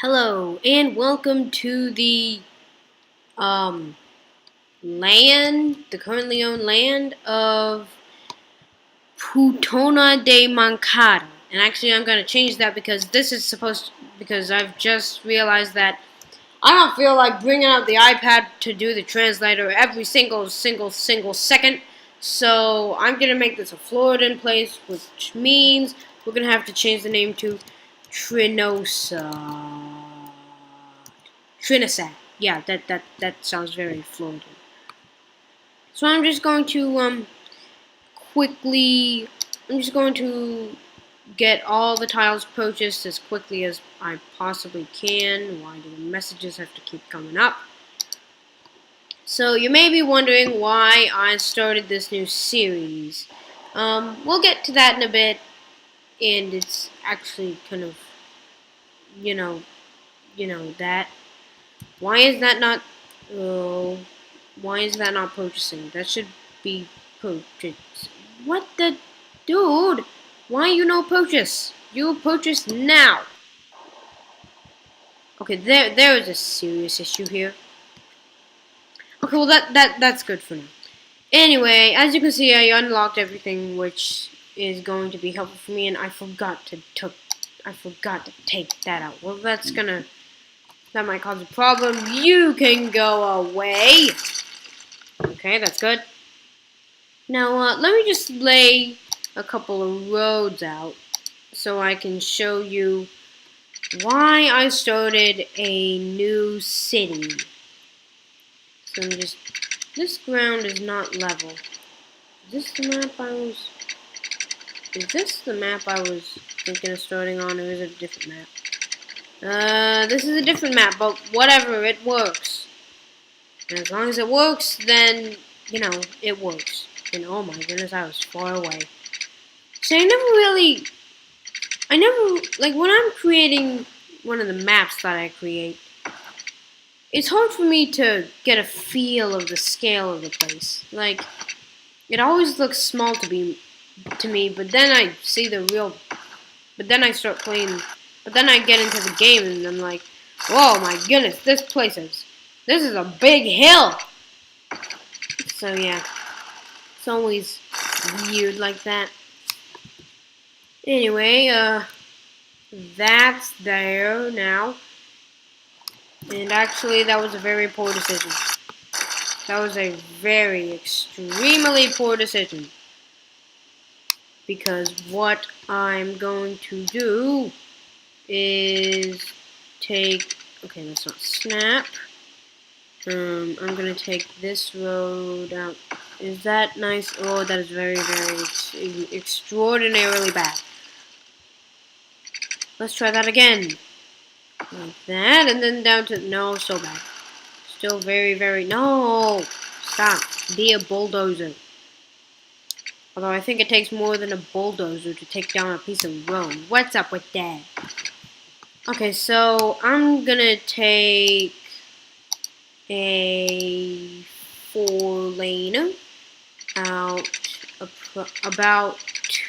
Hello and welcome to the land, the currently owned land of Putona de Mancada. And actually I'm gonna change that because because I've just realized that I don't feel like bringing out the iPad to do the translator every single second. So I'm gonna make this a Floridan place, which means we're gonna have to change the name to Trinidad. Yeah, that sounds very Floridan. So I'm just going to quickly. I'm just going to get all the tiles purchased as quickly as I possibly can. Why do the messages have to keep coming up? So you may be wondering why I started this new series. We'll get to that in a bit, and it's actually kind of, you know that. Why is that not? Why is that not purchasing? That should be purchased. What the, dude? Why you no purchase? You purchase now. Okay, there is a serious issue here. Okay, well that's good for now. Anyway, as you can see, I unlocked everything, which is going to be helpful for me, and I forgot to take that out. Well, that might cause a problem. You can go away. Okay, that's good. Now, let me just lay a couple of roads out so I can show you why I started a new city. So this ground is not level. Is this the map I was thinking of starting on, or is it a different map? This is a different map, but whatever, it works. And as long as it works, then, it works. And oh my goodness, I was far away. So when I'm creating one of the maps that I create, it's hard for me to get a feel of the scale of the place. Like, it always looks small to me, but then I see but then I start playing, but then I get into the game and I'm like, whoa, my goodness, this is a big hill. So yeah, it's always weird like that. Anyway, that's there now. And actually, that was a very poor decision. That was a very extremely poor decision. Because what I'm going to do is take, okay, that's not snap. I'm going to take this road out. Is that nice? Oh, that is very, very extraordinarily bad. Let's try that again. Like that, and then down to, no, so bad. Still very, very, no! Stop. Be a bulldozer. Although I think it takes more than a bulldozer to take down a piece of road. What's up with that? Okay, so I'm gonna take a 4-lane out about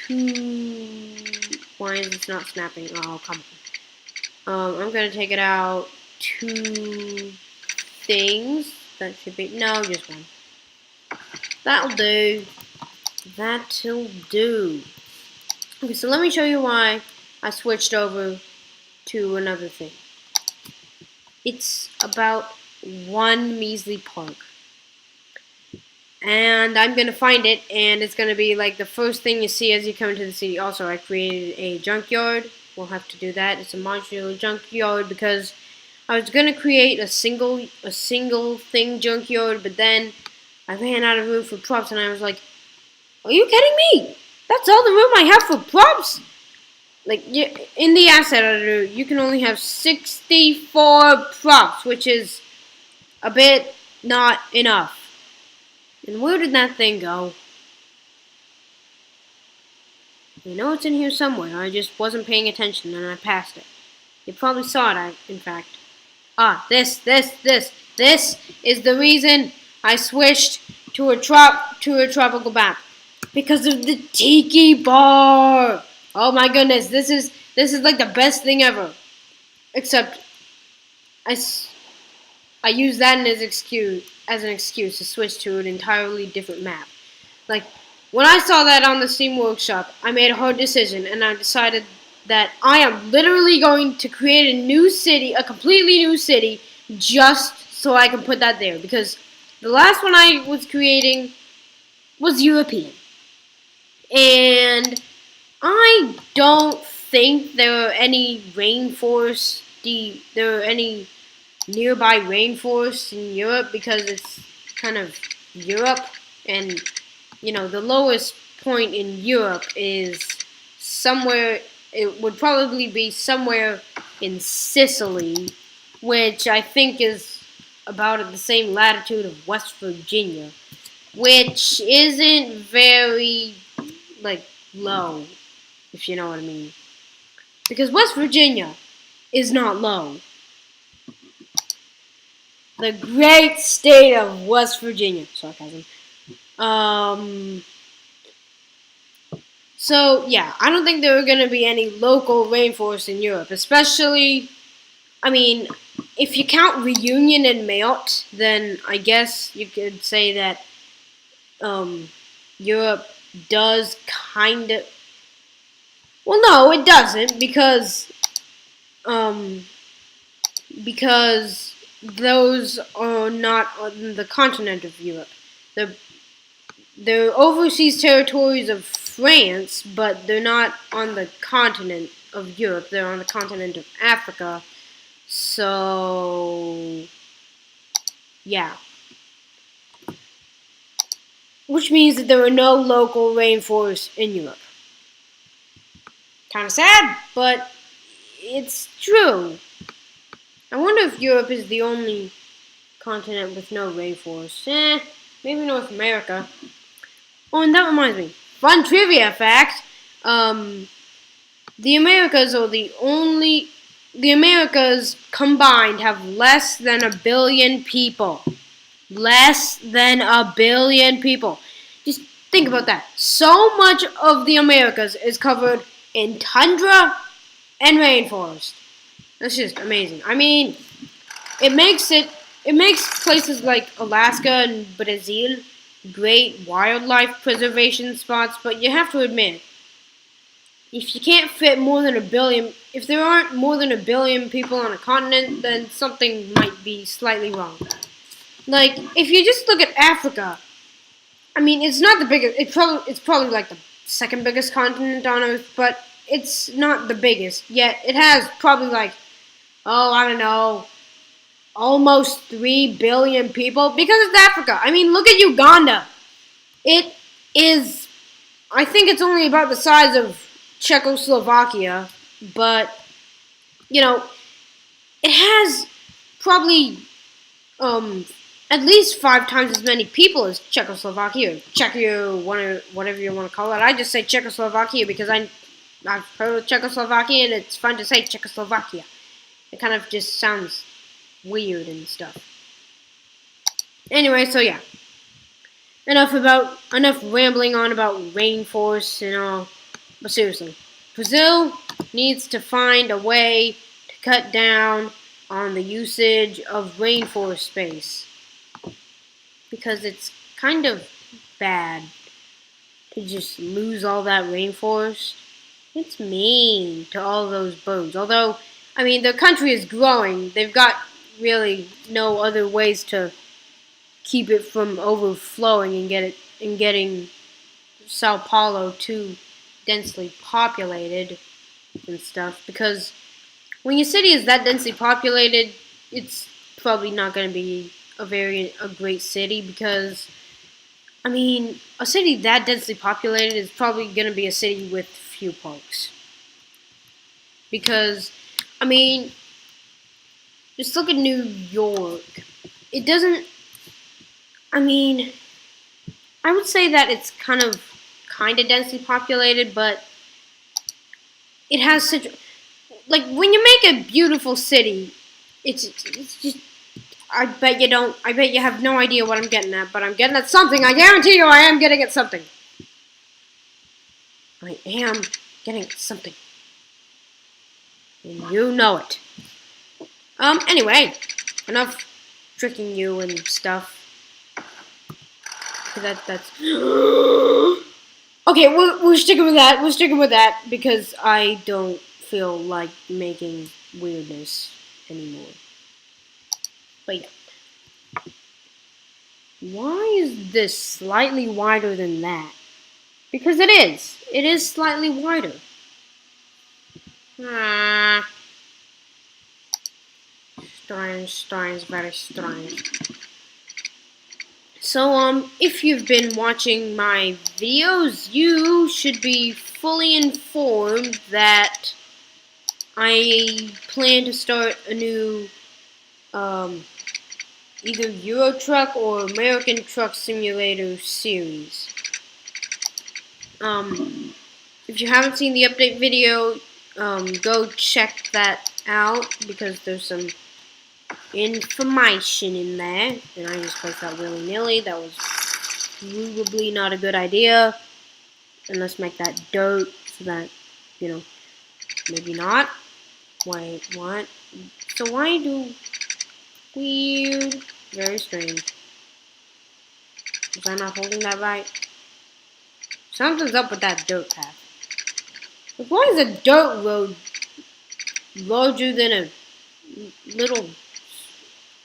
2. Why is this not snapping? Oh, come on. I'm gonna take it out 2 things. That should be, no, just 1. That'll do. That'll do. Okay, so let me show you why I switched over to another thing. It's about 1 measly park. And I'm going to find it, and it's going to be like the first thing you see as you come into the city. Also, I created a junkyard. We'll have to do that. It's a modular junkyard because I was going to create a single thing junkyard, but then I ran out of room for props, and I was like, are you kidding me? That's all the room I have for props? Like, in the asset editor, you can only have 64 props, which is a bit not enough. And where did that thing go? You know it's in here somewhere. I just wasn't paying attention and I passed it. You probably saw it, in fact. Ah, this is the reason I switched to a tropical map. Because of the tiki bar. Oh my goodness, this is like the best thing ever. Except I use that as an excuse to switch to an entirely different map. Like, when I saw that on the Steam Workshop, I made a hard decision, and I decided that I am literally going to create a new city, a completely new city, just so I can put that there. Because the last one I was creating was European. And I don't think there are any nearby rainforests in Europe, because it's kind of Europe, and the lowest point in Europe is somewhere. It would probably be somewhere in Sicily, which I think is about at the same latitude of West Virginia, which isn't very low, if you know what I mean. Because West Virginia is not low. The great state of West Virginia. Sarcasm. So, yeah, I don't think there are going to be any local rainforests in Europe. Especially, if you count Reunion and Mayotte, then I guess you could say that Europe does kind of... Well, no, it doesn't, because those are not on the continent of Europe. They're overseas territories of France, but they're not on the continent of Europe. They're on the continent of Africa. So, yeah. Which means that there are no local rainforests in Europe. Kind of sad, but it's true. I wonder if Europe is the only continent with no rainforests. Maybe North America. Oh, and that reminds me. Fun trivia fact. The Americas combined have less than 1 billion people. Less than 1 billion people. Just think about that. So much of the Americas is covered in tundra and rainforest. That's just amazing. It makes places like Alaska and Brazil great wildlife preservation spots, but you have to admit, if you can't fit more than 1 billion, if there aren't more than 1 billion people on a continent, then something might be slightly wrong. Like, if you just look at Africa, it's not the biggest. It's probably like the second biggest continent on Earth, but it's not the biggest. Yet it has probably almost 3 billion people, because it's Africa. Look at Uganda. It is, I think it's only about the size of Czechoslovakia, but, it has probably, at least 5 times as many people as Czechoslovakia, or Czechia, whatever you want to call it. I just say Czechoslovakia because I've heard of Czechoslovakia, and it's fun to say Czechoslovakia. It kind of just sounds weird and stuff. Anyway, so yeah. Enough rambling on about rainforests and all. But seriously, Brazil needs to find a way to cut down on the usage of rainforest space. Because it's kind of bad to just lose all that rainforest. It's mean to all those birds. Although, their country is growing. They've got really no other ways to keep it from overflowing and getting Sao Paulo too densely populated and stuff. Because when your city is that densely populated, it's probably not going to be a great city, because a city that densely populated is probably going to be a city with few parks. Because just look at New York. It doesn't, I would say that it's kind of densely populated, but it has such, when you make a beautiful city, it's just, I bet you have no idea what I'm getting at, but I'm getting at something. I guarantee you I am getting at something. I am getting at something. And you know it. Anyway, enough tricking you and stuff. That's okay. We're sticking with that. We're sticking with that because I don't feel like making weirdness anymore. But yeah. Why is this slightly wider than that? Because it is. It is slightly wider. Strange, very strange. So, if you've been watching my videos, you should be fully informed that I plan to start a new, either Euro Truck or American Truck Simulator series. If you haven't seen the update video, go check that out because there's some information in there. And I just placed that willy-nilly. That was probably not a good idea. And let's make that dirt so that, you know, maybe not. Wait, what? So why do... Weird. Very strange. Was I not holding that right? Something's up with that dirt path. Like, why is a dirt road larger than a little...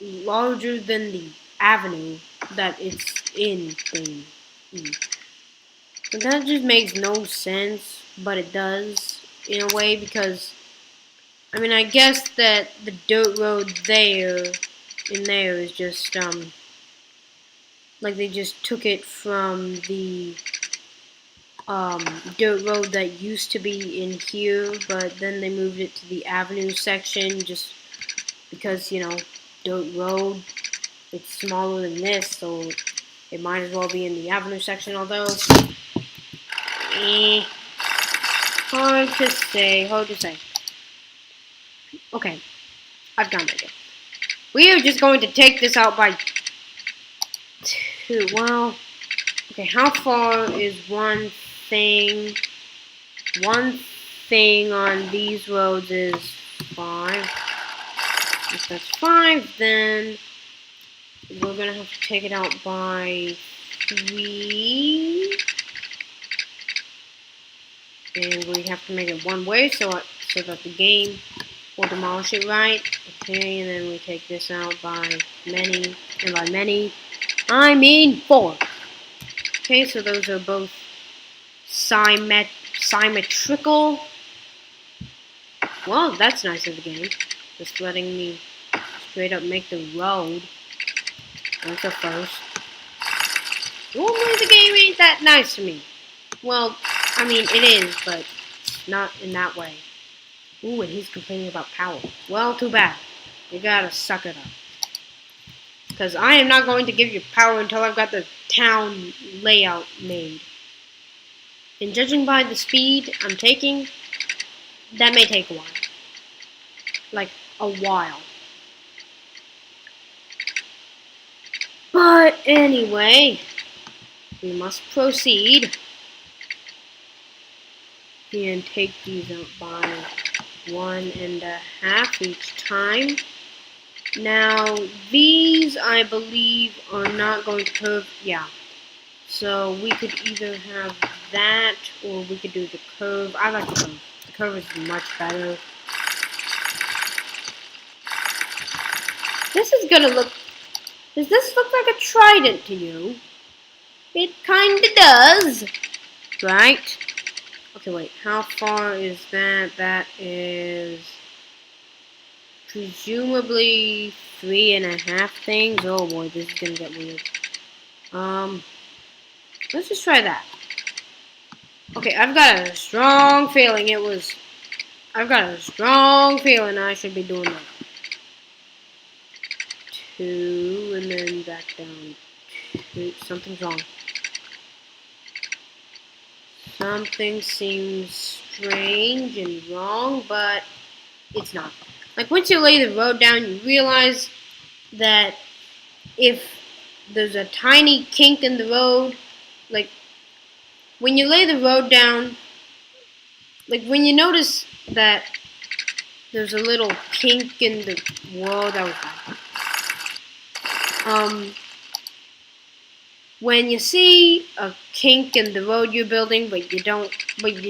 larger than the avenue that it's in thing? But that just makes no sense, but it does in a way because I mean I guess that the dirt road there is just like they just took it from the dirt road that used to be in here, but then they moved it to the avenue section just because, you know, dirt road, it's smaller than this, so it might as well be in the avenue section, although hard to say. Okay, I've got an idea. We are just going to take this out by two. Well, okay, how far is one thing? One thing on these roads is 5. If that's 5, then we're gonna have to take it out by 3. And we have to make it one way so that the game will demolish it right. Okay, and then we take this out by many, and by many, I mean 4. Okay, so those are both symmetrical. Well, that's nice of the game. Just letting me straight up make the road. That's a first. Normally the game ain't that nice to me. Well, I mean, it is, but not in that way. Ooh, and he's complaining about power. Well, too bad. You gotta suck it up. Because I am not going to give you power until I've got the town layout made. And judging by the speed I'm taking, that may take a while. Like, a while. But anyway, we must proceed. And take these out by 1.5 each time. Now, these, I believe, are not going to curve. Yeah. So, we could either have that, or we could do the curve. I like the curve. The curve is much better. This is gonna look... Does this look like a trident to you? It kinda does. Right? Okay, wait. How far is that? That is... presumably 3.5 things. Oh boy, this is gonna get weird. Let's just try that. Okay, I've got a strong feeling I should be doing that. 2, and then back down. 2. Something's wrong. Something seems strange and wrong, but it's not. Like, once you lay the road down, you realize that if there's a tiny kink in the road, like, when you lay the road down, like, when you notice that there's a little kink in the world. That was bad. When you see a kink in the road you're building, but you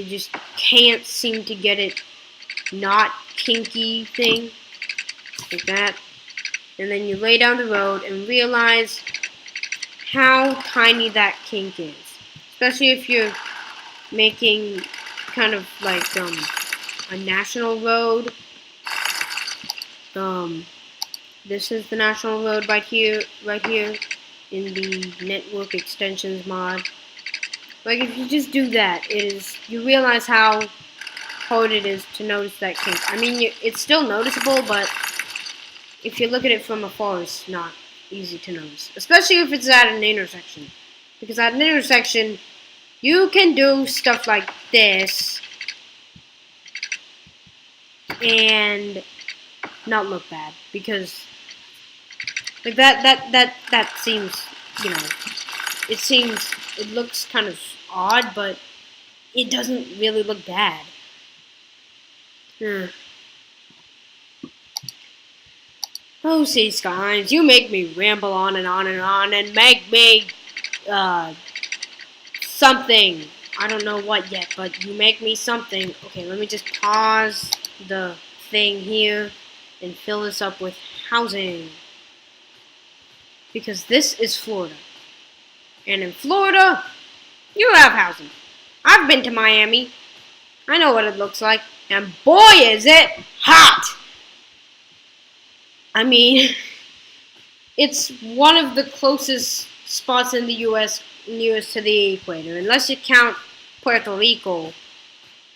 just can't seem to get it not kinky thing, like that, and then you lay down the road and realize how tiny that kink is, especially if you're making kind of like a national road. This is the national road right here in the network extensions mod. Like, if you just do that, you realize how hard it is to notice that kink. I mean, it's still noticeable, but if you look at it from afar, it's not easy to notice, especially if it's at an intersection. Because at an intersection, you can do stuff like this and not look bad, because like that seems, you know, it looks kind of odd, but it doesn't really look bad. Oh, see, Skylines, you make me ramble on and on and on and make me something. I don't know what yet, but you make me something. Okay, let me just pause the thing here and fill this up with housing. Because this is Florida. And in Florida, you have housing. I've been to Miami. I know what it looks like. And boy, is it hot! I mean, it's one of the closest spots in the U.S. nearest to the equator. Unless you count Puerto Rico,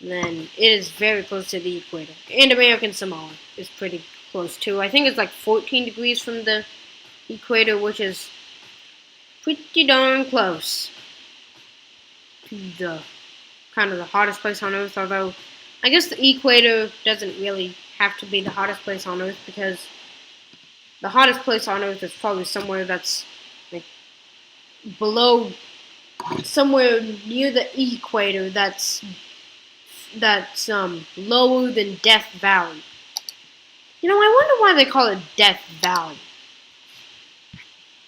then it is very close to the equator. And American Samoa is pretty close too. I think it's like 14 degrees from the equator, which is pretty darn close to the kind of the hottest place on Earth. Although, I guess the equator doesn't really have to be the hottest place on Earth, because the hottest place on Earth is probably somewhere that's like below, somewhere near the equator that's lower than Death Valley. You know, I wonder why they call it Death Valley.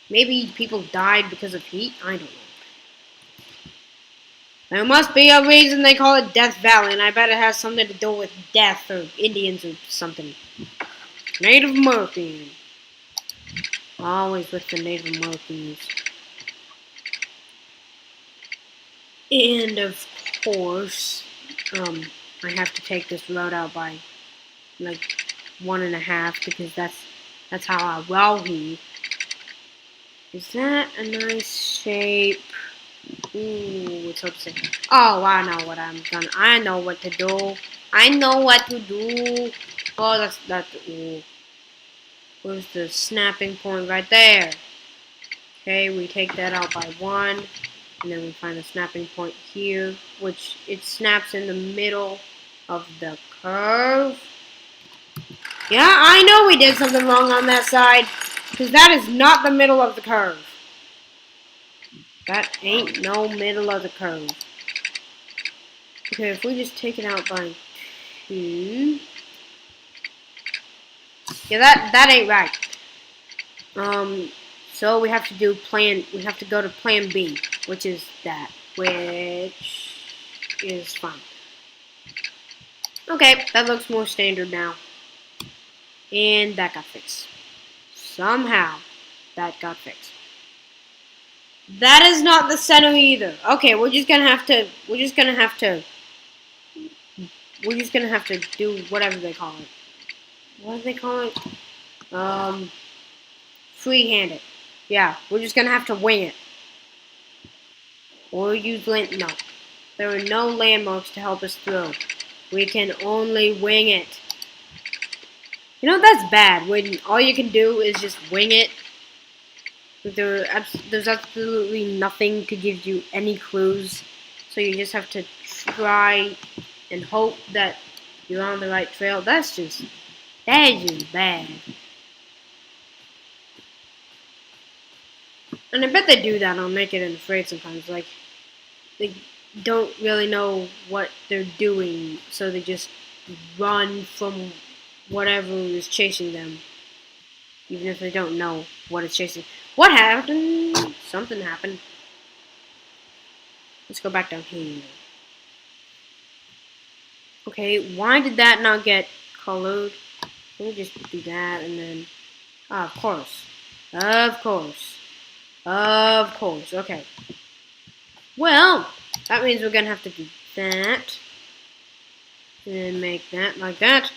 Maybe people died because of heat? I don't know. There must be a reason they call it Death Valley, and I bet it has something to do with death or Indians or something. Native Americans. Always with the Native Americans. And of course, I have to take this road out by like 1.5, because that's how I roll here. Is that a nice shape? Ooh, it's hard to say. Oh, I know what I'm gonna. I know what to do. I know what to do. Oh, that's. Ooh. Where's the snapping point? Right there. Okay, we take that out by 1, and then we find a snapping point here, which it snaps in the middle of the curve. Yeah, I know we did something wrong on that side, because that is not the middle of the curve. That ain't no middle of the curve. Okay, if we just take it out by 2. Yeah, that ain't right. So we have to go to plan B, which is that, which is fine. Okay, that looks more standard now. And that got fixed. Somehow, that got fixed. That is not the center either. Okay, we're just gonna have to do whatever they call it. What do they call it? Freehand it. Yeah, we're just gonna have to wing it. Or use no. There are no landmarks to help us through. We can only wing it. You know, that's bad when all you can do is just wing it. There's absolutely nothing to give you any clues, so you just have to try and hope that you're on the right trail. That's just bad. And I bet they do that on Make It in Afraid sometimes. Like, they don't really know what they're doing, so they just run from whatever is chasing them, even if they don't know what it's chasing. What happened? Something happened. Let's go back down here. Okay, why did that not get colored? Let me just do that and then... Ah, of course. Of course. Of course. Okay. Well, that means we're gonna have to do that. And make that like that.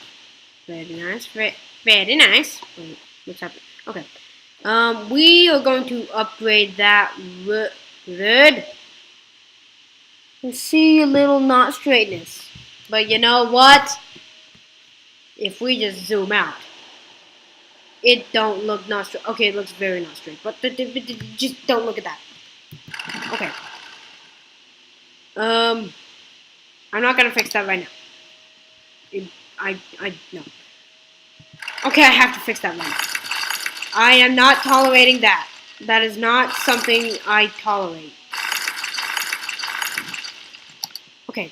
Very nice. Very nice. Wait, what's happening? Okay. We are going to upgrade that road. And see a little not straightness. But you know what? If we just zoom out, it don't look not straight. Okay, it looks very not straight. But just don't look at that. Okay. I'm not gonna fix that right now. No. Okay, I have to fix that one. I am not tolerating that. That is not something I tolerate. Okay,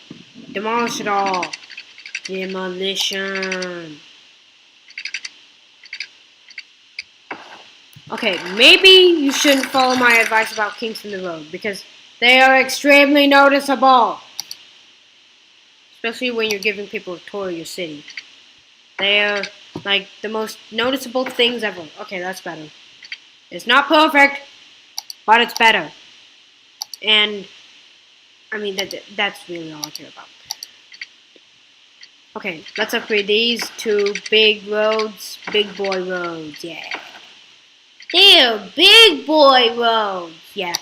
demolish it all. Demolition. Okay, maybe you shouldn't follow my advice about kinks in the road because they are extremely noticeable. Especially when you're giving people a tour of your city. They are like the most noticeable things ever. Okay, that's better. It's not perfect, but it's better. And I mean that's really all I care about. Okay, let's upgrade these to big roads, big boy roads. Yeah. They're big boy roads. Yeah.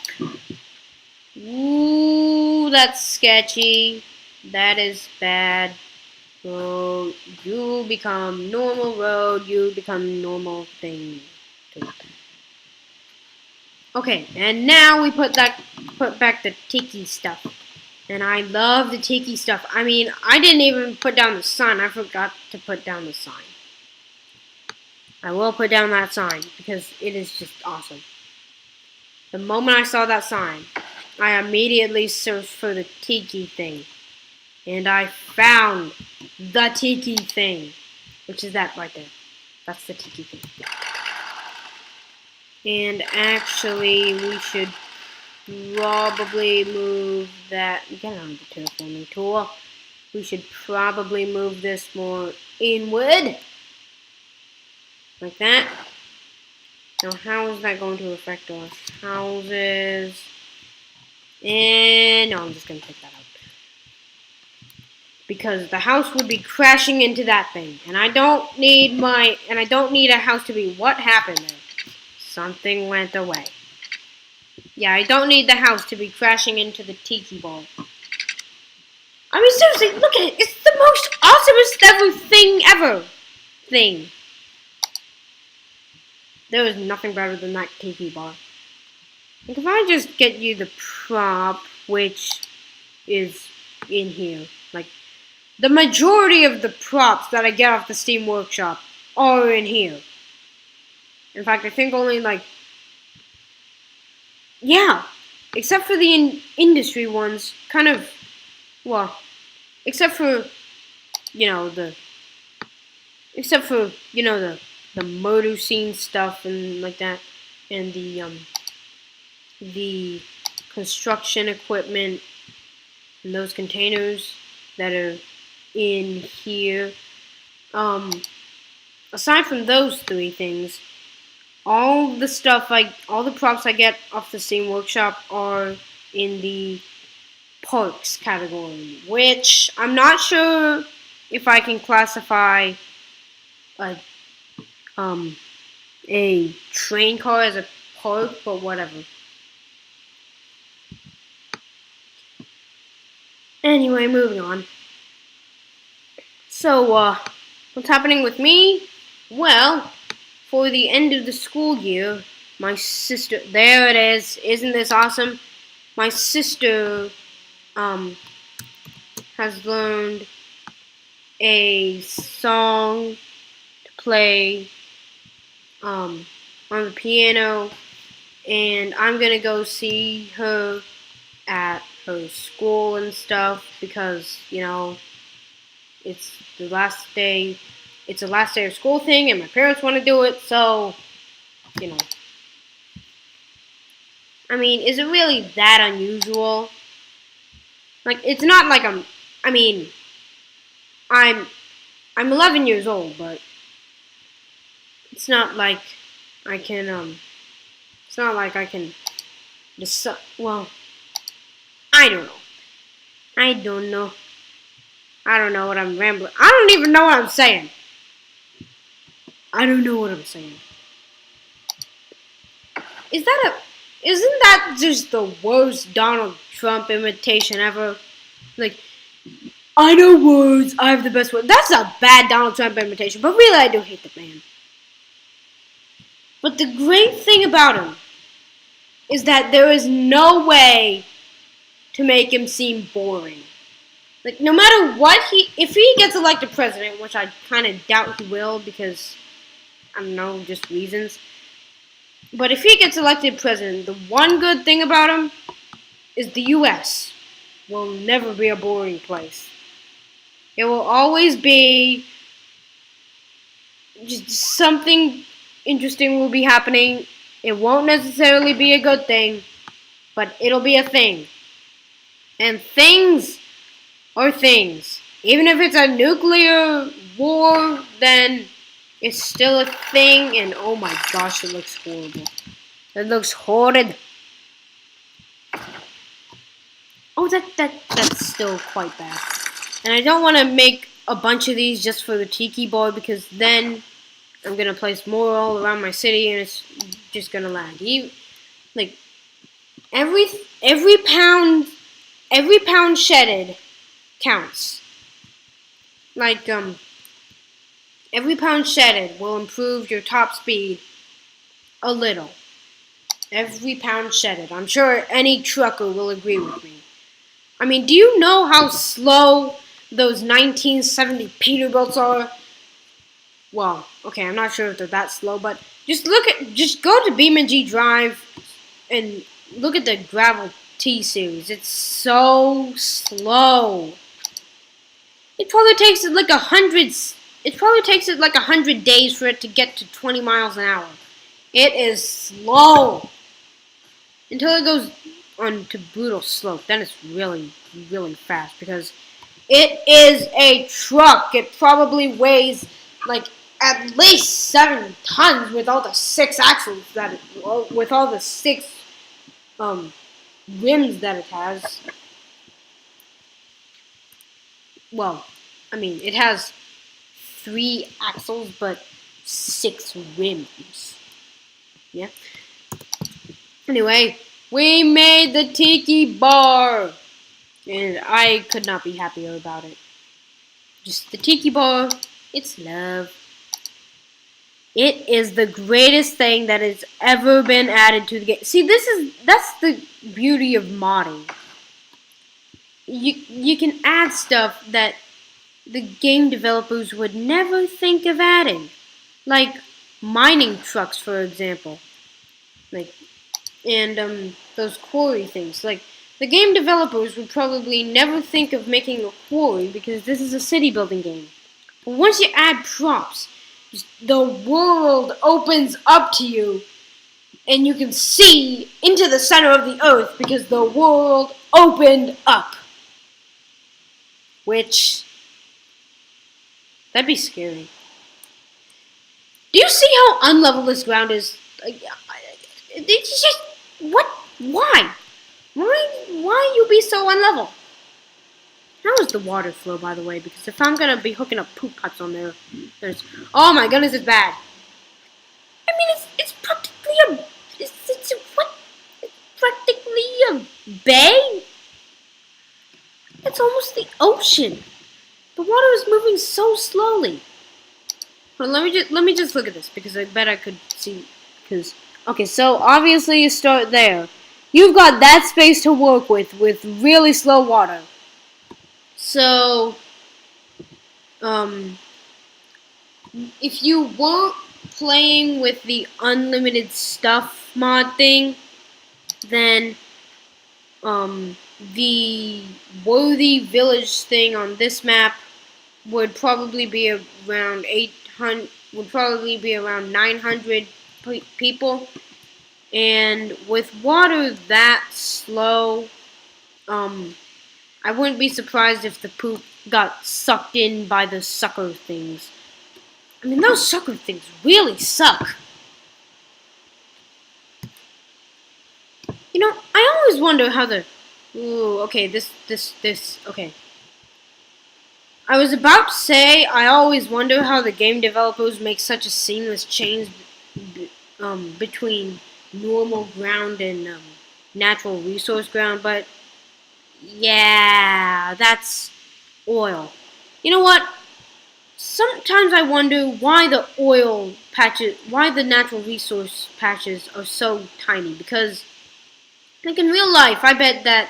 Ooh, that's sketchy. That is bad. So you become normal road, you become normal thing. Okay, and now we put back the TIKI stuff. And I love the TIKI stuff. I mean, I didn't even put down the sign. I forgot to put down the sign. I will put down that sign because it is just awesome. The moment I saw that sign, I immediately searched for the TIKI thing. And I found the TIKI thing, which is that right there. That's the TIKI thing. And actually, we should probably move that. Get on the terraforming tool. We should probably move this more inward, like that. Now, how is that going to affect our houses? And no, I'm just gonna take that out. Because the house would be crashing into that thing. And I don't need a house to be... What happened there? Something went away. Yeah, I don't need the house to be crashing into the tiki ball. I mean, seriously, look at it. It's the most awesomest ever thing. There is nothing better than that tiki bar. Like, if I just get you the prop, which is in here, like, the majority of the props that I get off the Steam Workshop are in here. In fact, I think only like... Yeah, except for the industry ones, kind of... Well, except for, you know, the murder scene stuff and like that, and the construction equipment and those containers that are in here. Aside from those three things, all the props I get off the Steam Workshop are in the parks category, which I'm not sure if I can classify a train car as a park, but whatever. Anyway, moving on. So, what's happening with me? Well, for the end of the school year, my sister... There it is. Isn't this awesome? My sister, has learned a song to play, on the piano, and I'm gonna go see her at her school and stuff because, you know, it's the last day it's a last day of school thing, and my parents want to do it, so, you know. I mean, is it really that unusual? Like, it's not like I'm 11 years old, but it's not like I can, it's not like I can decide, well, I don't know. I don't know. I don't know what I'm rambling. I don't even know what I'm saying. I don't know what I'm saying. Isn't that just the worst Donald Trump imitation ever? Like, I know words, I have the best words. That's a bad Donald Trump imitation, but really I do hate the man. But the great thing about him is that there is no way to make him seem boring. Like, no matter what if he gets elected president, which I kind of doubt he will because, I don't know, just reasons. But if he gets elected president, the one good thing about him is the U.S. will never be a boring place. It will always be just something interesting will be happening. It won't necessarily be a good thing, but it'll be a thing. And things are things. Even if it's a nuclear war, then it's still a thing, and oh my gosh, it looks horrible. It looks horrid. Oh, that's still quite bad. And I don't want to make a bunch of these just for the tiki board, because then I'm gonna place more all around my city, and it's just gonna lag. Like every pound shedded counts. Like every pound shedded will improve your top speed a little. Every pound shedded. I'm sure any trucker will agree with me. I mean, do you know how slow those 1970 Peterbilts are? Well, okay, I'm not sure if they're that slow, but just go to BeamNG Drive and look at the Gravel T series. It's so slow. It probably takes it like 100 days for it to get to 20 miles an hour. It is slow. Until it goes on to brutal slope. Then it's really, really fast because it is a truck. It probably weighs like at least 7 tons with all the 6 axles with all the 6 rims that it has. Well, I mean, it has 3 axles, but 6 rims. Yeah. Anyway, we made the tiki bar, and I could not be happier about it. Just the tiki bar, it's love. It is the greatest thing that has ever been added to the game. See, that's the beauty of modding. You can add stuff that the game developers would never think of adding, like mining trucks, for example, and those quarry things. Like, the game developers would probably never think of making a quarry because this is a city building game. But once you add props, the world opens up to you, and you can see into the center of the earth because the world opened up. Which, that'd be scary. Do you see how unlevel this ground is? It's just, what? Why? Why you be so unlevel? How is the water flow, by the way? Because if I'm gonna be hooking up poop huts on there, oh my goodness, it's bad. I mean, it's practically it's practically a bay. It's almost the ocean. The water is moving so slowly. Well, let me just look at this because I bet I could see. Okay, so obviously you start there. You've got that space to work with really slow water. So, if you weren't playing with the unlimited stuff mod thing, then the worthy village thing on this map would probably be around 800. Would probably be around 900 people. And with water that slow, I wouldn't be surprised if the poop got sucked in by the sucker things. I mean, those sucker things really suck. You know, I always wonder how the... Ooh, okay, okay. I was about to say, I always wonder how the game developers make such a seamless change between normal ground and natural resource ground, but yeah, that's oil. You know what? Sometimes I wonder why the oil patches, why the natural resource patches are so tiny, because like in real life, I bet that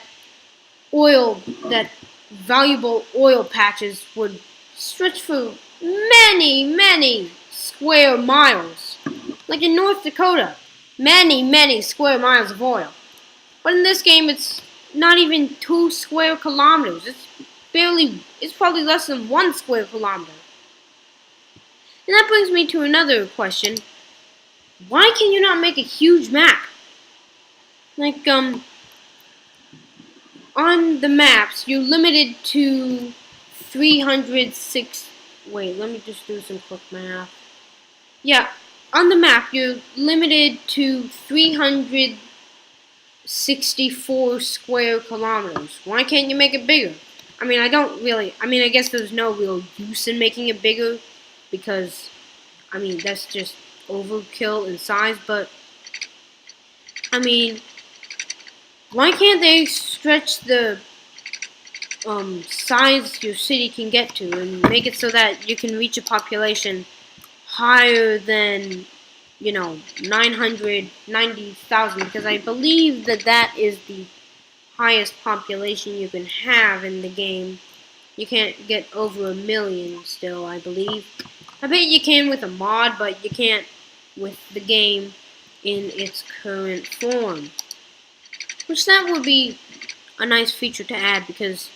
that valuable oil patches would stretch for many square miles. Like in North Dakota, many square miles of oil. But in this game, it's not even 2 square kilometers. It's probably less than 1 square kilometer. And that brings me to another question. Why can you not make a huge map? Like, on the maps, you're limited to 306... Wait, let me just do some quick math. Yeah, on the map, you're limited to 364 square kilometers. Why can't you make it bigger? I mean, I guess there's no real use in making it bigger, because, I mean, that's just overkill in size, but, I mean, why can't they stretch the size your city can get to and make it so that you can reach a population higher than, 990,000, because I believe that is the highest population you can have in the game. You can't get over 1 million still, I believe. I bet you can with a mod, but you can't with the game in its current form. Which that would be a nice feature to add, because,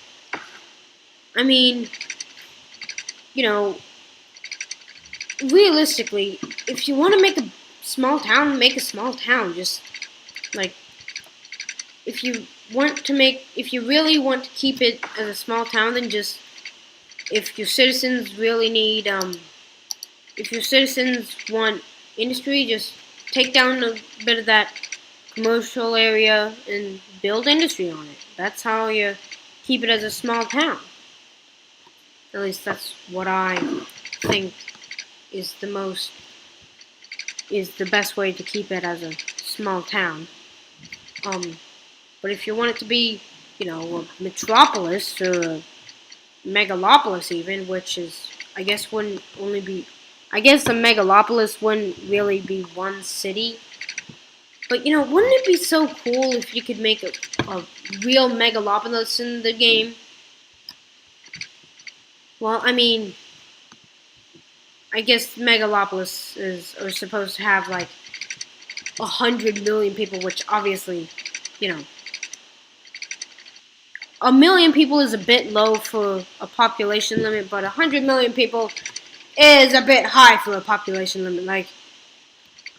I mean, realistically, if you want to make a small town, make a small town. Just, like, if you really want to keep it as a small town, then just, if your citizens want industry, just take down a bit of that commercial area and build industry on it. That's how you keep it as a small town. At least that's what I think is the best way to keep it as a small town. But if you want it to be, a metropolis or a megalopolis even, which is, I guess a megalopolis wouldn't really be one city. But, wouldn't it be so cool if you could make a real megalopolis in the game? Well, I mean, I guess megalopolis are supposed to have, like, 100 million people, which obviously, 1 million people is a bit low for a population limit, but 100 million people is a bit high for a population limit. Like,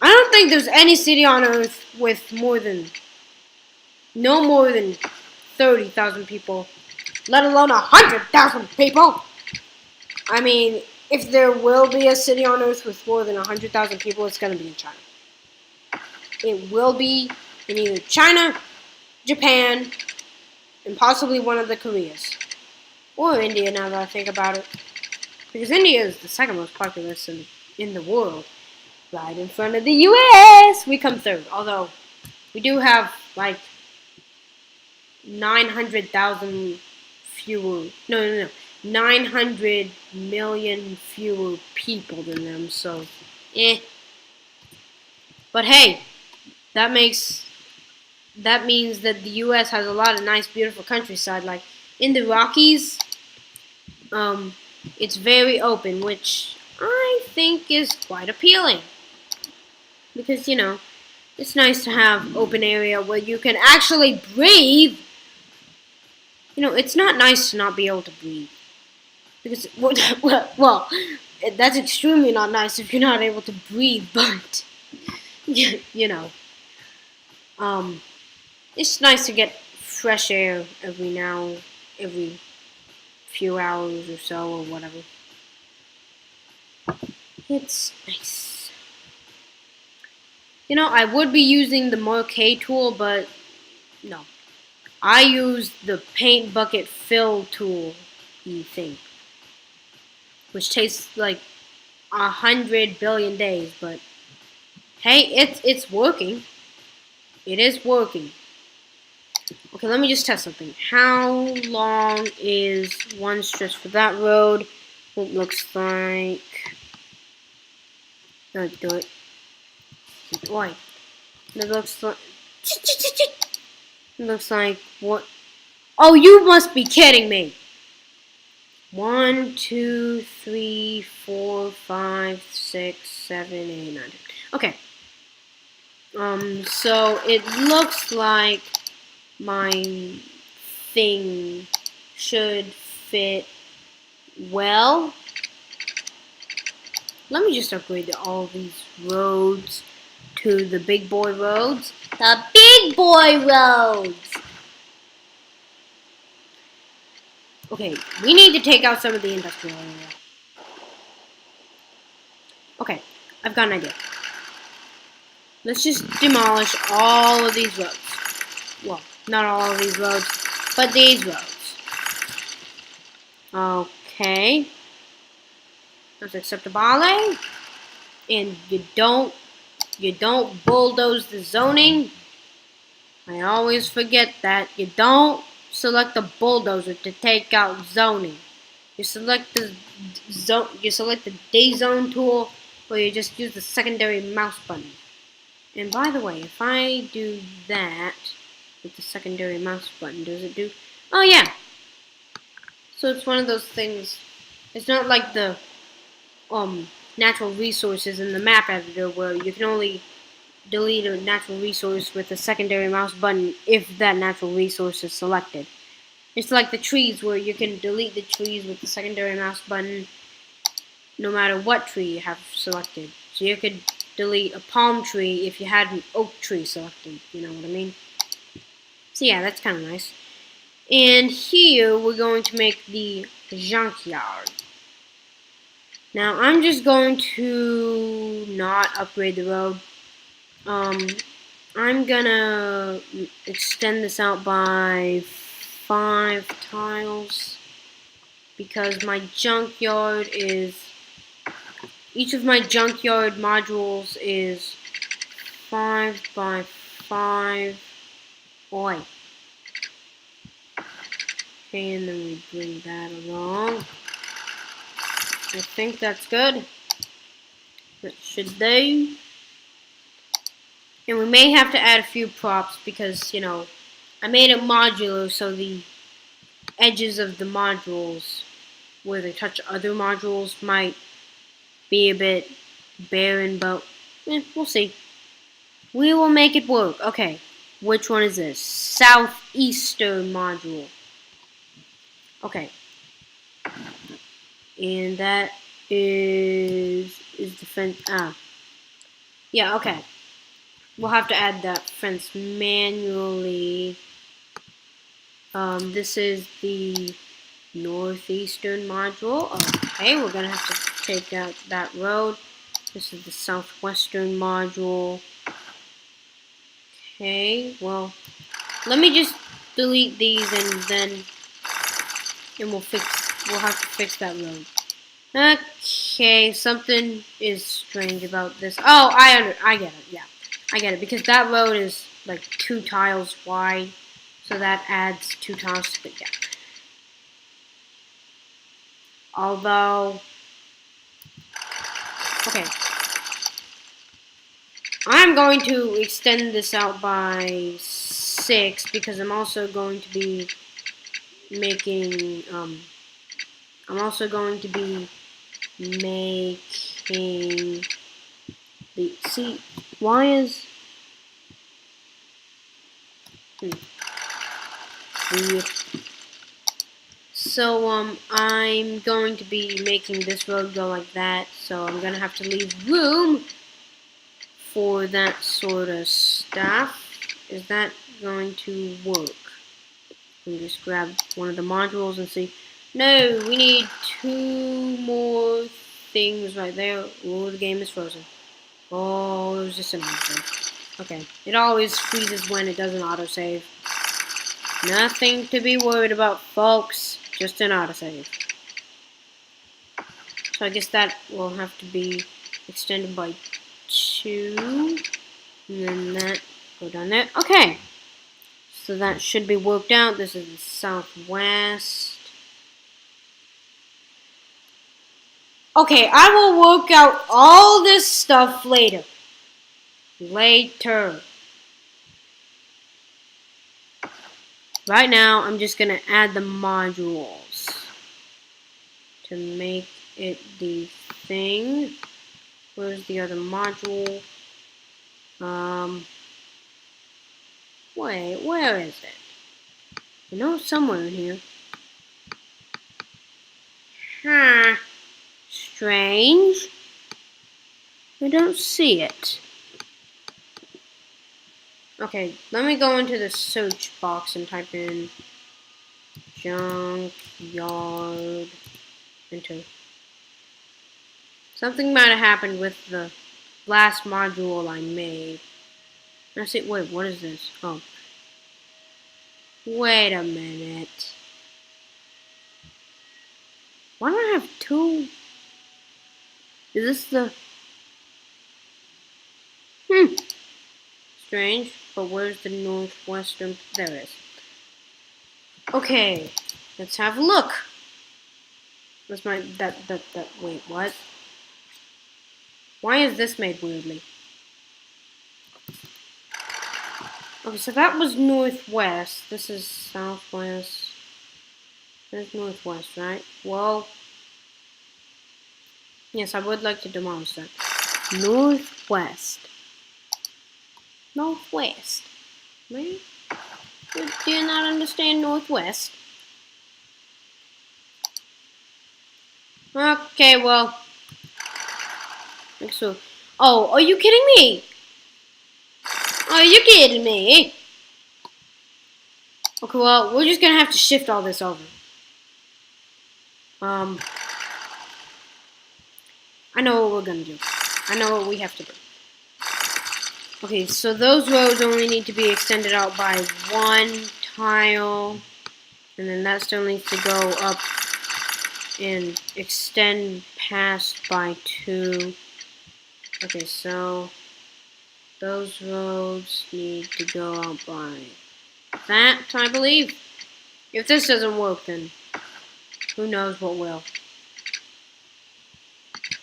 I don't think there's any city on Earth with no more than 30,000 people, let alone 100,000 people. I mean, if there will be a city on Earth with more than 100,000 people, it's going to be in China. It will be in either China, Japan, and possibly one of the Koreas. Or India, now that I think about it. Because India is the second most populous in the world. Right in front of the US! We come third. Although, we do have, like, 900,000 fewer... No. 900 million fewer people than them, so... But hey, that means that the US has a lot of nice, beautiful countryside. Like, in the Rockies, it's very open, which I think is quite appealing. Because, it's nice to have open area where you can actually breathe. It's not nice to not be able to breathe. Because, well, that's extremely not nice if you're not able to breathe, but, you know, it's nice to get fresh air every few hours or so, or whatever. It's nice. You know, I would be using the Marquet tool, but no. I use the paint bucket fill tool thing, which takes like 100 billion days, but hey, it's working. It is working. Okay, let me just test something. How long is one stretch for that road? It looks like. No, do it. Why? It looks like. It looks like what? Oh, you must be kidding me! 1, 2, 3, 4, 5, 6, 7, 8, 9. Okay. So it looks like my thing should fit well. Let me just upgrade all these roads to the big boy roads. The big boy roads! Okay, we need to take out some of the industrial area. Okay, I've got an idea. Let's just demolish all of these roads. Well, not all of these roads, but these roads. Okay. That's acceptable. And you don't bulldoze the zoning. I always forget that. You don't select the bulldozer to take out zoning. You select the dezone tool, or you just use the secondary mouse button. And by the way, if I do that with the secondary mouse button, does it do? Oh yeah. So it's one of those things. It's not like the natural resources in the map editor where you can only delete a natural resource with the secondary mouse button if that natural resource is selected. It's like the trees where you can delete the trees with the secondary mouse button no matter what tree you have selected. So you could delete a palm tree if you had an oak tree selected, you know what I mean? So yeah, that's kind of nice. And here we're going to make the junkyard. Now I'm just going to not upgrade the road. I'm gonna extend this out by 5 tiles because my junkyard is, each of my junkyard modules is 5 by 5. Oi. Okay, and then we bring that along. I think that's good. That should do. And we may have to add a few props because, you know, I made it modular so the edges of the modules where they touch other modules might be a bit barren, but we'll see. We will make it work. Okay, which one is this? Southeastern module. Okay. And that is the fence. Yeah, okay. We'll have to add that fence manually. This is the northeastern module. Okay, we're gonna have to take out that road. This is the southwestern module. Okay, well, let me just delete these and we'll have to fix that road. Okay, something is strange about this. Oh, I get it. Yeah, I get it because that road is like 2 tiles wide, so that adds 2 tiles to the gap. Although, okay, I'm going to extend this out by 6 because I'm also going to be making the, see, why is the So I'm going to be making this road go like that, so I'm gonna have to leave room for that sort of stuff. Is that going to work? Let me just grab one of the modules and see. No, we need 2 more things right there. Oh, the game is frozen. Oh, it was just an autosave. Okay, it always freezes when it doesn't autosave. Nothing to be worried about, folks. Just an autosave. So I guess that will have to be extended by 2. And then that go down there. Okay. So that should be worked out. This is the southwest. Okay, I will work out all this stuff later. Right now, I'm just going to add the modules to make it the thing. Where's the other module? Wait, where is it? I know it's somewhere in here. Huh. Strange. I don't see it. Okay, let me go into the search box and type in junkyard. Enter. Something might have happened with the last module I made. I see. Wait, what is this? Oh. Wait a minute. Why do I have 2? Is this the... Strange, but where's the northwestern? There it is. Okay, let's have a look. What's my... Wait, what? Why is this made weirdly? Okay, so that was northwest. This is southwest. That's northwest, right? Well, yes, I would like to demolish that. Northwest. Northwest. Man, do you not understand northwest? Okay, well. So, oh, are you kidding me? Are you kidding me? Okay, well, we're just gonna have to shift all this over. I know what we're gonna do. I know what we have to do. Okay, so those roads only need to be extended out by 1 tile. And then that still needs to go up and extend past by 2. Okay, so those roads need to go out by that, I believe. If this doesn't work, then who knows what will.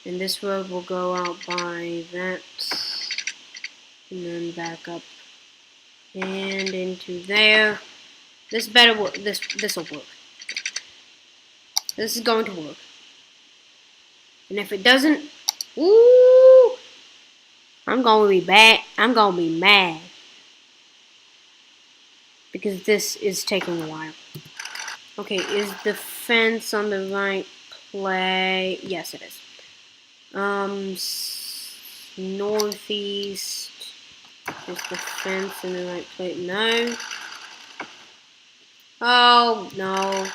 And this road will go out by that. And then back up and into there. This better work. This'll work. This is going to work. And if it doesn't, ooh, I'm gonna be bad. I'm gonna be mad because this is taking a while. Okay, is the fence on the right place? Yes, it is. Northeast. Is the fence in the right place? No. Oh, no.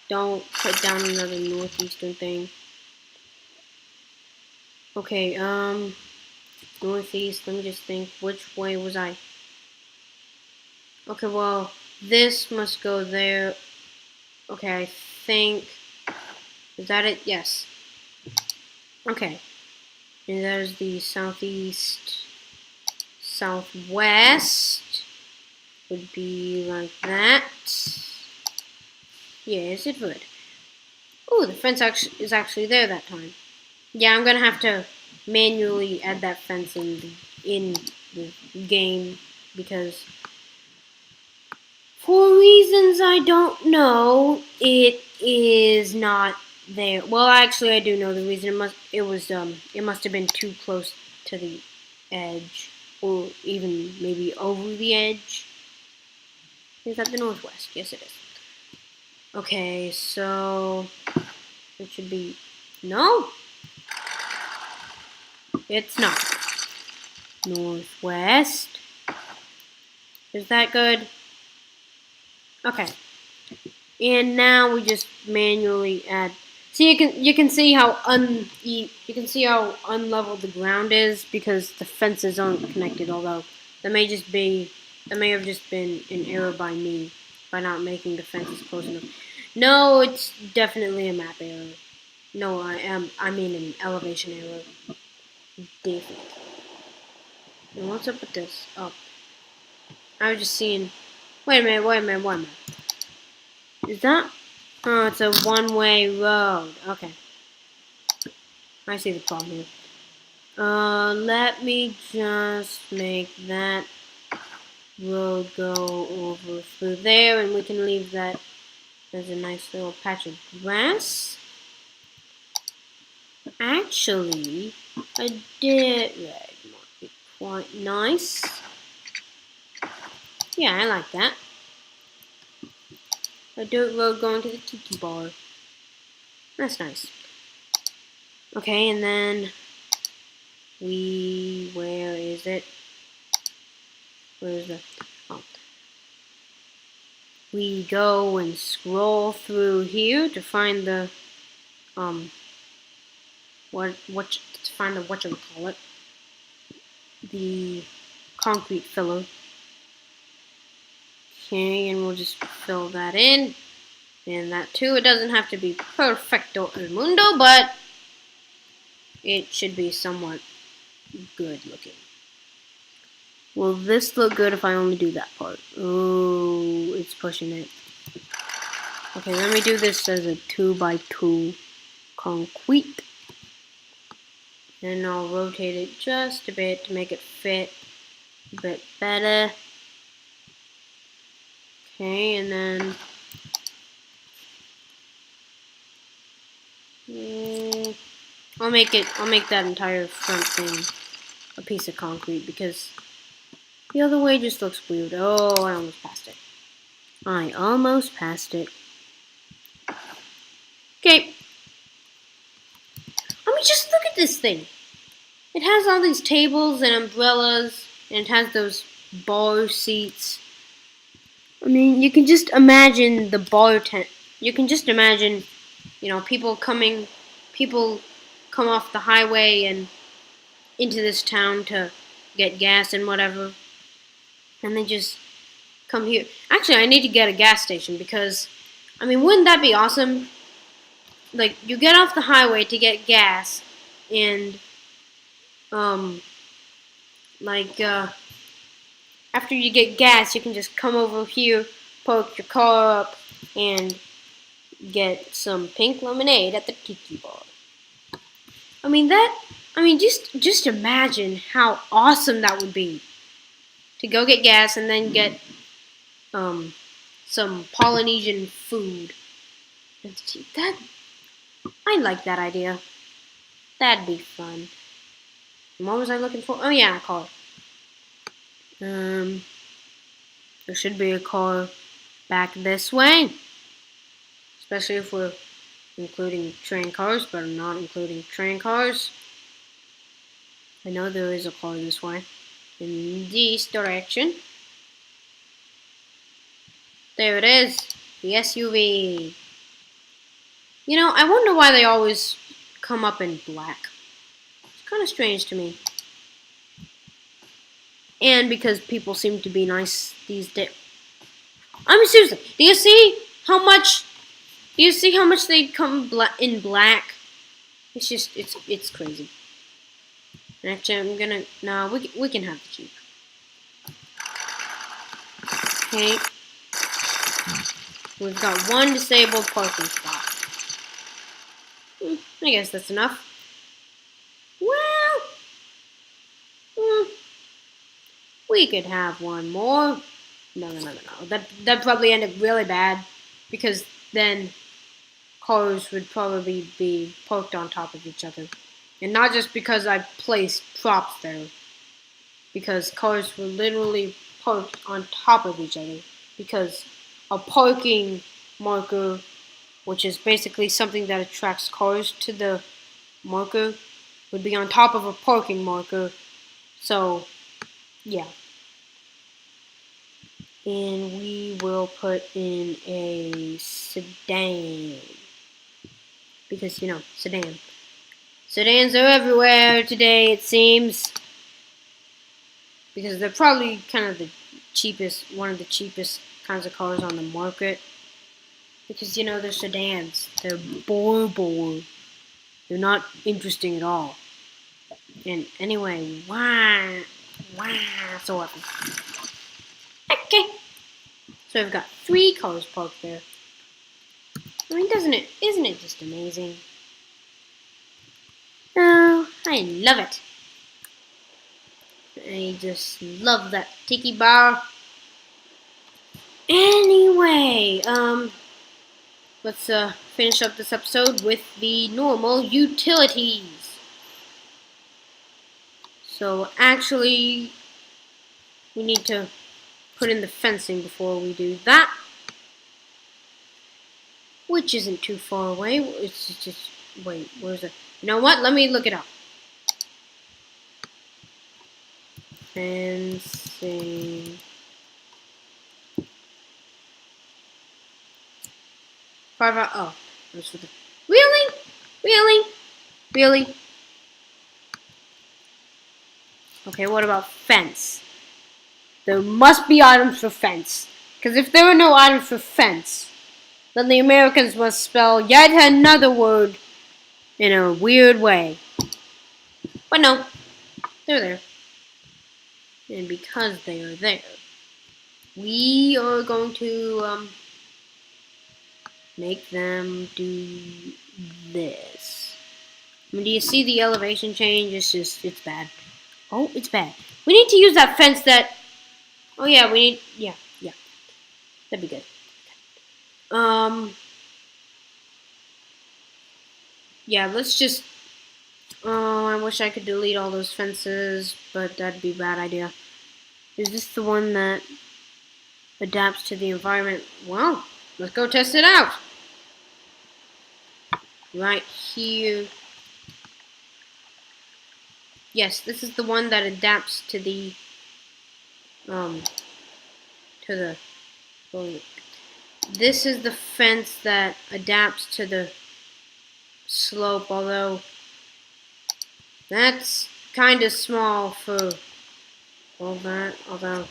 Don't put down another northeastern thing. Okay, northeast, let me just think. Which way was I? Okay, well, this must go there. Okay, I think... Is that it? Yes. Okay. And there's the southeast... Southwest would be like that. Yes, it would. Oh, the fence is actually there that time. Yeah, I'm gonna have to manually add that fence in the game because for reasons I don't know, it is not there. Well, actually, I do know the reason. It must have been too close to the edge. Or even maybe over the edge. Is that the northwest? Yes, it is. Okay, so it should be no. It's not. Northwest. Is that good? Okay. And now we just manually add. So you can see how unlevel the ground is because the fences aren't connected. Although that may have just been an error by me by not making the fences close enough. No, it's definitely a map error. No, I mean an elevation error. Definitely. And what's up with this? Oh, I was just seeing. Wait a minute. Is that? Oh, it's a one-way road. Okay. I see the problem here. Let me just make that road go over through there, and we can leave that as a nice little patch of grass. Actually, I did. That might be quite nice. Yeah, I like that. A dirt road going to the tiki bar. That's nice. Okay, and then where is it? Where is it? Oh. We go and scroll through here to find the, whatchamacallit, the concrete filler. Okay, and we'll just fill that in. And that too, it doesn't have to be perfecto el mundo, but it should be somewhat good looking. Will this look good if I only do that part? Oh, it's pushing it. Okay, let me do this as a 2x2 concrete. And I'll rotate it just a bit to make it fit a bit better. Okay, and then I'll make that entire front thing a piece of concrete because the other way just looks weird. Oh, I almost passed it. Okay. I mean, just look at this thing. It has all these tables and umbrellas, and it has those bar seats. I mean, you can just imagine the bar tent. You can just imagine, people come off the highway and into this town to get gas and whatever, and they just come here. Actually, I need to get a gas station because, I mean, wouldn't that be awesome? Like, you get off the highway to get gas, and, after you get gas, you can just come over here, park your car up, and get some pink lemonade at the tiki bar. Just imagine how awesome that would be. To go get gas and then get, some Polynesian food. I like that idea. That'd be fun. And what was I looking for? Oh yeah, a car. There should be a car back this way. Especially if we're including train cars, but I'm not including train cars. I know there is a car this way. In this direction. There it is. The SUV. I wonder why they always come up in black. It's kind of strange to me. And because people seem to be nice these days. I mean, seriously, do you see how much they come in black? It's just, it's crazy. Actually, we can have the Jeep. Okay. We've got one disabled parking spot. I guess that's enough. Well, we could have one more. No. That'd probably end up really bad because then cars would probably be parked on top of each other. And not just because I placed props there. Because cars were literally parked on top of each other. Because a parking marker, which is basically something that attracts cars to the marker, would be on top of a parking marker. So, yeah. And we will put in a sedan. Because, sedan. Sedans are everywhere today, it seems. Because they're probably kind of one of the cheapest kinds of cars on the market. Because, they're sedans. They're bore. They're not interesting at all. And anyway, so epic. Okay. So I've got 3 cars parked there. I mean, isn't it just amazing? Oh, I love it. I just love that tiki bar. Anyway, let's finish up this episode with the normal utilities. So actually, we need to put in the fencing before we do that, which isn't too far away. It's just, wait, where's it? You know what? Let me look it up. Fencing. Oh, that's what really? Okay, what about fence? There must be items for fence. Because if there are no items for fence, then the Americans must spell yet another word in a weird way. But no, they're there. And because they are there, we are going to make them do this. I mean, do you see the elevation change? It's bad. Oh, it's bad. We need to use that fence that... Oh, yeah, yeah. That'd be good. Yeah, let's just... Oh, I wish I could delete all those fences, but that'd be a bad idea. Is this the one that adapts to the environment? Well, let's go test it out. Right here. Yes, this is the one that adapts to the this is the fence that adapts to the slope, although that's kind of small for all that. Although,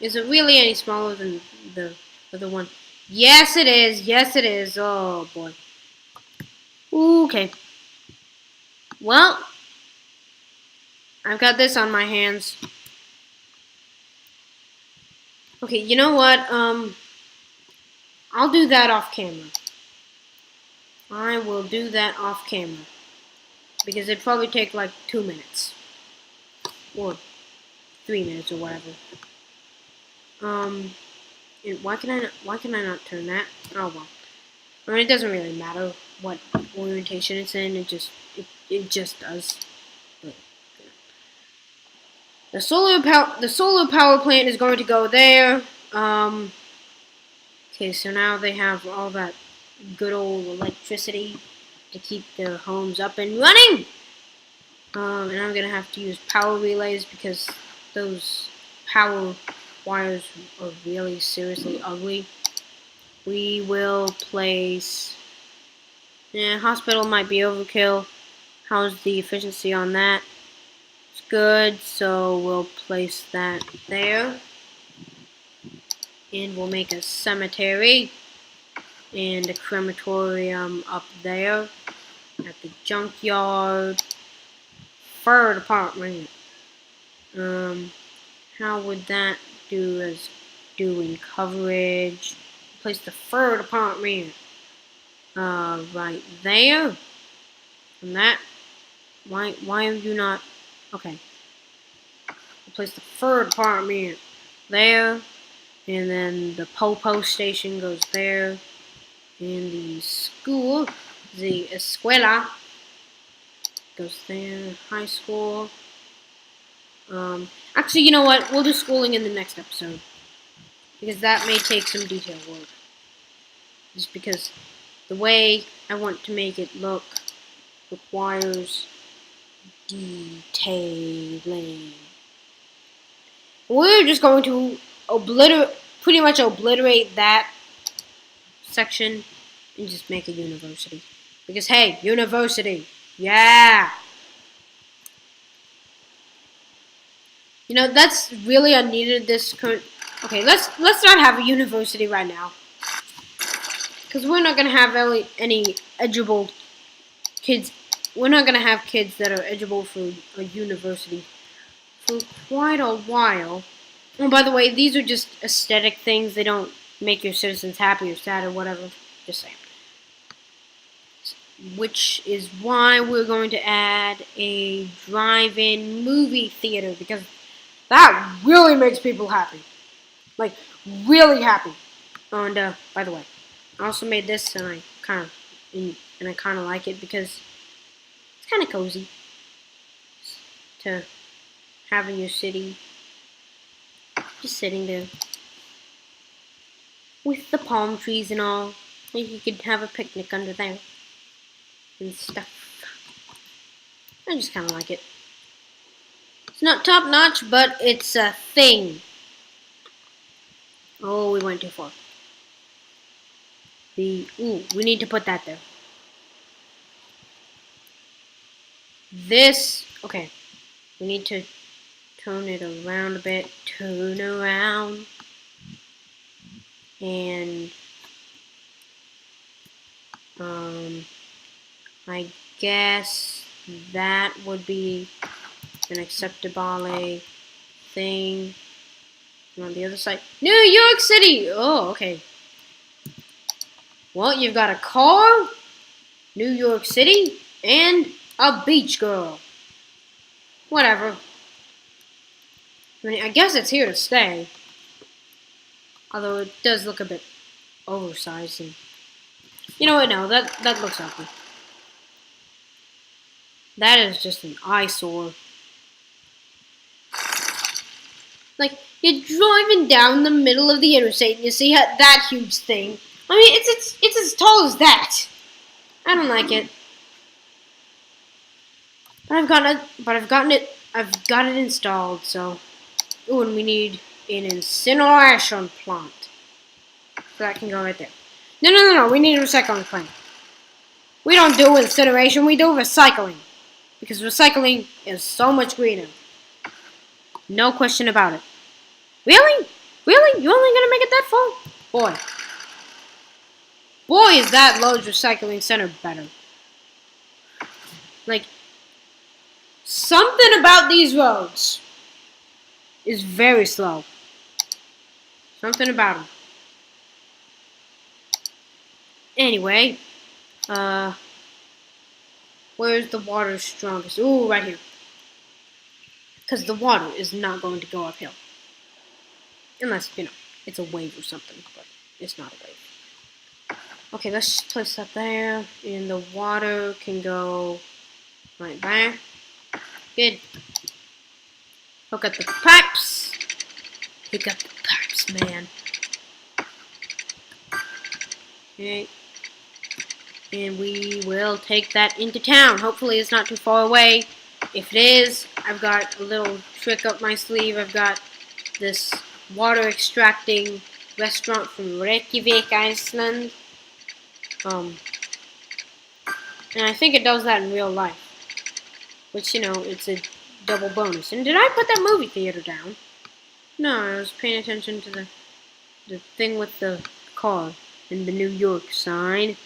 is it really any smaller than the other one? Yes, it is. Oh boy. Okay. Well, I've got this on my hands. Okay, you know what? I'll do that off camera. I will do that off camera. Because it'd probably take like 2 minutes. Or 3 minutes or whatever. Why can I not turn that? Oh well. I mean, it doesn't really matter what orientation it's in. It just does. But, the solar power plant is going to go there. Okay, so now they have all that good old electricity to keep their homes up and running. And I'm gonna have to use power relays because those power wires are really seriously ugly. We will place... hospital might be overkill. How's the efficiency on that? It's good, so we'll place that there. And we'll make a cemetery and a crematorium up there at the junkyard. Fire department. How would that do as doing coverage? Place the fire department right there. And that, why are you not? Okay. Place the fire department there, and then the popo station goes there, and the school, the escuela, goes there. High school. Actually, you know what? We'll do schooling in the next episode. Because that may take some detail work. just because the way I want to make it look requires detailing. We're just going to pretty much obliterate that section and just make a university. Because hey, university, yeah. You know, that's really unneeded. Okay, let's not have a university right now, because we're not gonna have any eligible kids. We're not gonna have kids that are eligible for a university for quite a while. Oh, by the way, these are just aesthetic things. They don't make your citizens happy or sad or whatever. Just saying. Which is why we're going to add a drive-in movie theater, because that really makes people happy. Like, really happy. Oh, and by the way, I also made this, and I kind of like it because it's kind of cozy to have in your city, just sitting there with the palm trees and all. Like you could have a picnic under there and stuff. I just kind of like it. It's not top notch, but it's a thing. Oh, we went too far. We need to put that there. Okay. We need to turn it around a bit. Turn around. And, I guess that would be an acceptable thing. And on the other side, New York City! Oh, okay. Well, you've got a car, New York City, and a beach girl. Whatever. I mean, I guess it's here to stay. Although it does look a bit oversized. And you know what? No, that looks ugly. That is just an eyesore. Like, you're driving down the middle of the interstate and you see that huge thing. I mean, it's as tall as that. I don't like it. But I've got it installed, so. Ooh, and we need an incineration plant. So that can go right there. No, we need a recycling plant. We don't do incineration, we do recycling. Because recycling is so much greener. No question about it. Really? Really? You only gonna make it that full? Boy. Boy, is that Lowe's Recycling Center better. Like, something about these roads is very slow. Something about them. Anyway, where's the water strongest? Ooh, right here. Because the water is not going to go uphill. Unless, you know, it's a wave or something, but it's not a wave. Okay, let's just place that there, and the water can go right there. Good. Hook up the pipes. Hook up the pipes, man. Okay. And we will take that into town. Hopefully it's not too far away. If it is, I've got a little trick up my sleeve. I've got this water extracting restaurant from Reykjavik, Iceland. And I think it does that in real life. Which, you know, it's a double bonus. And did I put that movie theater down? No, I was paying attention to the thing with the car and the New York sign.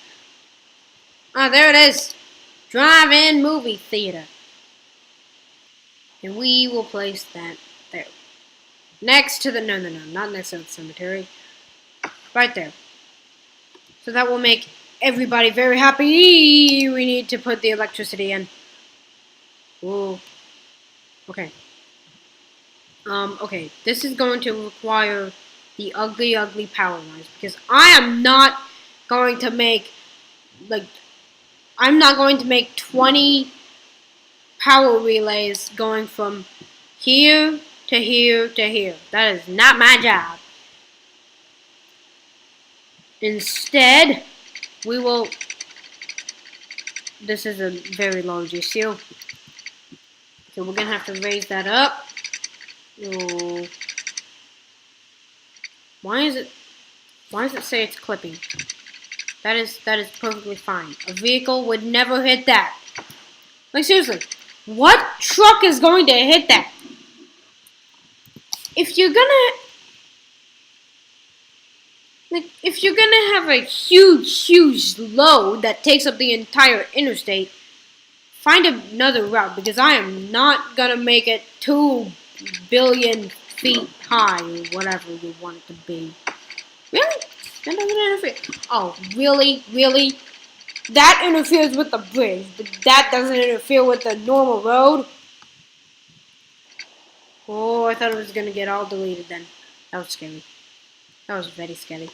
Ah, there it is. Drive-in movie theater. And we will place that there. Next to the, no, not next to the cemetery. Right there. So that will make everybody very happy. We need to put the electricity in. Ooh. Okay. Okay. This is going to require the ugly power lines. Because I am not going to make, like, I'm not going to make 20 power relays going from here to here to here. That is not my job. Instead, we will... This is a very large issue. So we're gonna have to raise that up. Oh. Why does it say it's clipping? That is perfectly fine. A vehicle would never hit that. Like seriously, what truck is going to hit that? If you're gonna have a huge load that takes up the entire interstate, find another route, because I am not gonna make it 2 billion feet high or whatever you want it to be. Really? That doesn't interfere. Oh, really? Really? That interferes with the bridge, but that doesn't interfere with the normal road? Oh, I thought it was gonna get all deleted then. That was scary. That was very scary.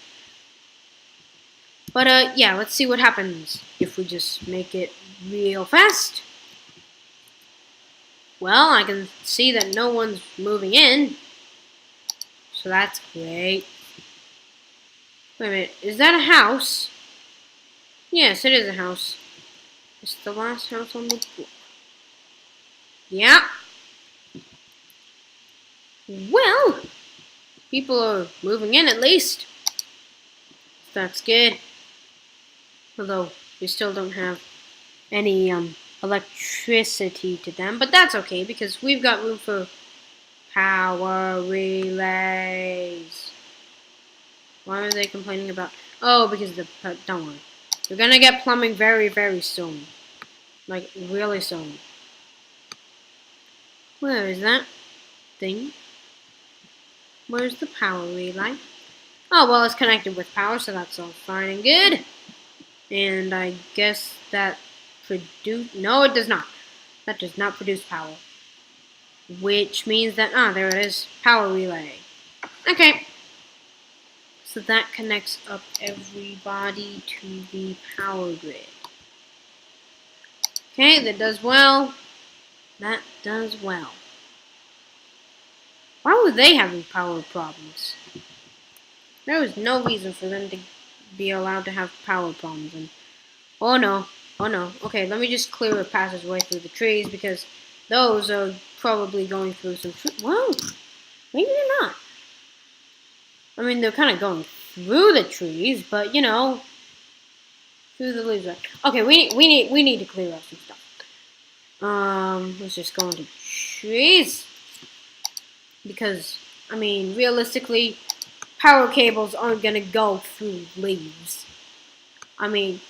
But, yeah, let's see what happens if we just make it real fast. Well, I can see that no one's moving in. So that's great. Wait a minute, is that a house? Yes, it is a house. It's the last house on the book. Yeah. Well, people are moving in at least. That's good. Although, we still don't have any, electricity to them. But that's okay, because we've got room for power relays. Why are they complaining about... Oh, because the... don't worry. You're gonna get plumbing very soon. Like, really soon. Where is that thing? Where's the power relay? Oh, well, it's connected with power, so that's all fine and good. And I guess that no, it does not. That does not produce power. Which means that... Ah, there it is. Power relay. Okay. So that connects up everybody to the power grid. Okay, that does well. That does well. Why were they having power problems? There was no reason for them to be allowed to have power problems. And oh no. Okay, let me just clear a passageway through the trees, because those are probably going through some... Whoa! Maybe they're not. I mean, they're kind of going through the trees, but you know, through the leaves. Okay, we need to clear up some stuff. Let's just go into trees, because I mean, realistically, power cables aren't gonna go through leaves. I mean,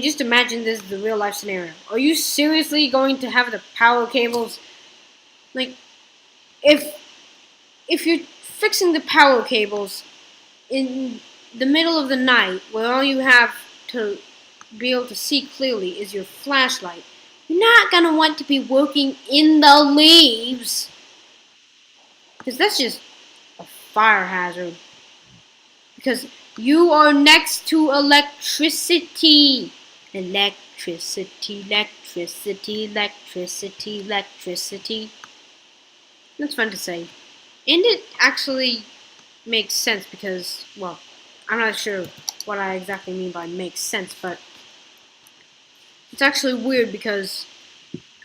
just imagine this is the real life scenario. Are you seriously going to have the power cables, like, if you're fixing the power cables in the middle of the night, where all you have to be able to see clearly is your flashlight, you're not going to want to be working in the leaves, because that's just a fire hazard. Because you are next to electricity. Electricity. That's fun to say. And it actually makes sense because, well, I'm not sure what I exactly mean by makes sense, but it's actually weird because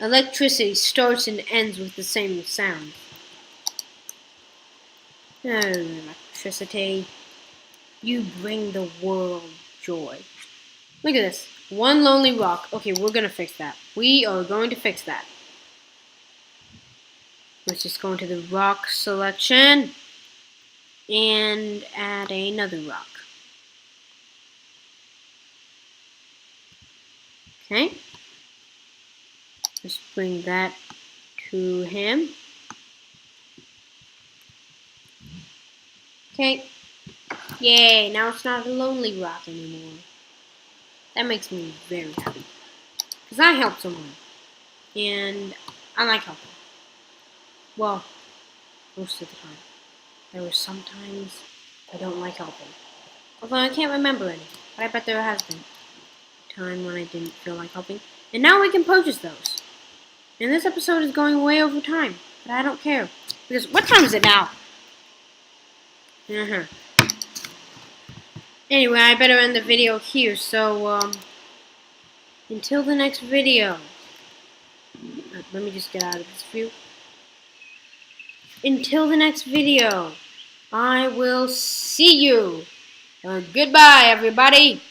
electricity starts and ends with the same sound. Oh, electricity. You bring the world joy. Look at this. One lonely rock. Okay, we're going to fix that. We are going to fix that. Let's just go into the rock selection and add another rock. Okay. Let's bring that to him. Okay. Yay, now it's not a lonely rock anymore. That makes me very happy. Because I helped someone. And I like helping. Well, most of the time. There were some times I don't like helping. Although I can't remember any. But I bet there has been a time when I didn't feel like helping. And now we can purchase those. And this episode is going way over time. But I don't care. Because, what time is it now? Anyway, I better end the video here. So, until the next video. Let me just get out of this view. Until the next video, I will see you. Goodbye, everybody.